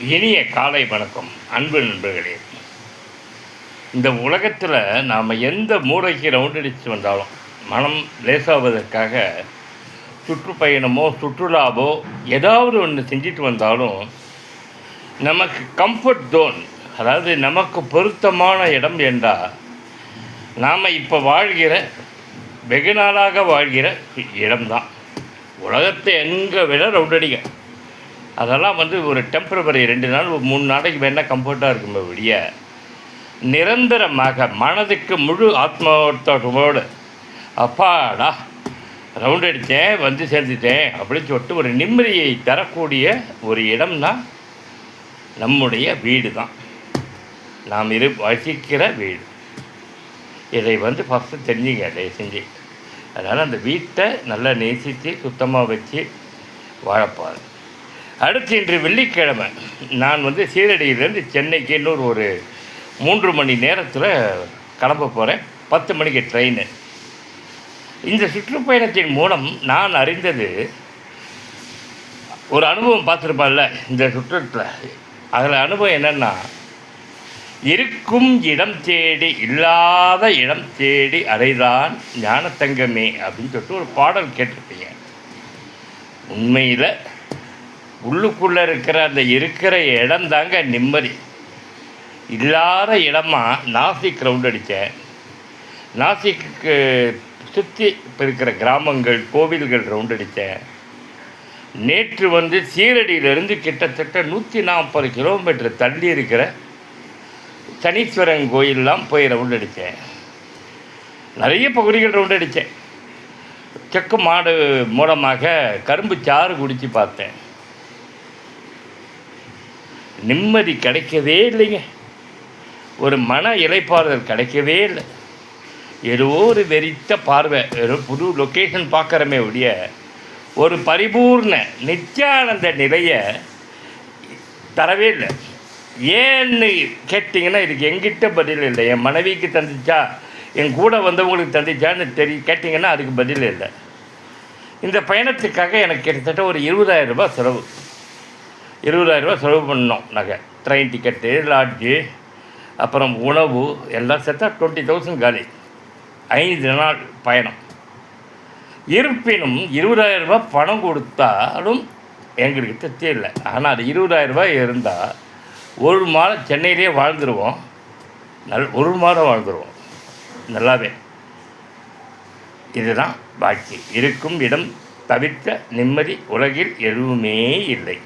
இனிய காலை வணக்கம் அன்பு நண்பர்களே. இந்த உலகத்தில் நாம் எந்த மூளைக்கு ரவுண்டடிச்சு வந்தாலும் மனம் லேசாவதற்காக சுற்றுப்பயணமோ சுற்றுலாவோ ஏதாவது ஒன்று செஞ்சுட்டு வந்தாலும் நமக்கு கம்ஃபர்ட் ஜோன், அதாவது நமக்கு பொருத்தமான இடம் என்றால் நாம் இப்போ வாழ்கிற வெகு நாளாக வாழ்கிற இடம்தான். உலகத்தை எங்கே விட ரவுண்டடிங்க. அதெல்லாம் ஒரு டெம்பரவரி 2 நாள் 3 நாளைக்கு வேணால் கம்ஃபர்ட்டாக இருக்குமே வெளிய நிரந்தரமாக மனதுக்கு முழு ஆத்மாவோடு அப்பாடா ரவுண்ட் அடித்தேன் வந்து சேர்ந்துட்டேன் அப்படின்னு சொல்லிட்டு ஒரு நிம்மதியை தரக்கூடிய ஒரு இடம்னா நம்முடைய வீடு தான். நாம் வசிக்கிற வீடு. இதை ஃபஸ்ட்டு தெரிஞ்சுங்க தயவு செஞ்சு. அதனால் அந்த வீட்டை நல்லா நேசித்து சுத்தமாக வச்சு வாழப்பாரு. அடுத்து இன்று வெள்ளிக்கிழமை நான் சீரடியிலேருந்து சென்னைக்கு இன்னொரு ஒரு 3 மணி நேரத்தில் கிளம்ப போகிறேன். 10 மணிக்கு ட்ரெயின். இந்த சுற்றுப்பயணத்தின் மூலம் நான் அறிந்தது ஒரு அனுபவம் பார்த்துருப்பான்ல இந்த சுற்றத்தில். அதில் அனுபவம் என்னென்னா, இருக்கும் இடம் தேடி இல்லாத இடம் தேடி அடைதான் ஞானத்தங்கமே அப்படின்னு சொல்லிட்டு ஒரு பாடல் கேட்டிருப்பீங்க. உண்மையில் உள்ளுக்குள்ளே இருக்கிற அந்த இருக்கிற இடம் தாங்க நிம்மதி. இல்லாத இடமா நாசிக் ரவுண்ட் அடித்தேன். நாசிக்கு சுற்றி இருக்கிற கிராமங்கள் கோவில்கள் ரவுண்ட் அடித்தேன். நேற்று சீரடியிலிருந்து கிட்டத்தட்ட 140 கிலோமீட்டர் தள்ளி இருக்கிற சனீஸ்வரன் கோயிலெலாம் போய் ரவுண்ட் அடித்தேன். நிறைய பகுதிகள் ரவுண்ட் அடித்தேன். செக்கு மாடு மூலமாக கரும்பு சாறு குடித்து பார்த்தேன். நிம்மதி கிடைக்கவே இல்லைங்க. ஒரு மன இளைப்பாறுதல் கிடைக்கவே இல்லை. ஏதோ ஒரு வெறித்த பார்வை, ஏதோ புது லொக்கேஷன் பார்க்குறமே ஒழிய ஒரு பரிபூர்ண நித்யானந்த நிலையை தரவே இல்லை. ஏன்னு கேட்டிங்கன்னா இதுக்கு எங்கிட்ட பதில் இல்லை. என் மனைவிக்கு தந்துச்சா, என் கூட வந்தவங்களுக்கு தந்துச்சான்னு கேட்டிங்கன்னா அதுக்கு பதில் இல்லை. இந்த பயணத்துக்காக எனக்கு கிட்டத்தட்ட ஒரு 20,000 ரூபாய் செலவு. 20,000 ரூபா செலவு பண்ணோம். நாங்கள் ட்ரெயின் டிக்கெட்டு, லாட்ஜு, அப்புறம் உணவு எல்லாம் சேர்த்தா 20,000 காலி. 5 நாள் பயணம். இருப்பினும் 20,000 ரூபா பணம் கொடுத்தாலும் எங்களுக்கு திருப்தி இல்லை. ஆனால் அது 20,000 ரூபாய் இருந்தால் ஒரு மாதம் சென்னையிலே வாழ்ந்துருவோம். ஒரு மாதம் வாழ்ந்துருவோம் நல்லாவே. இதுதான் பாக்கி. இருக்கும் இடம் தவிர்த்த நிம்மதி உலகில் எதுவுமே இல்லை.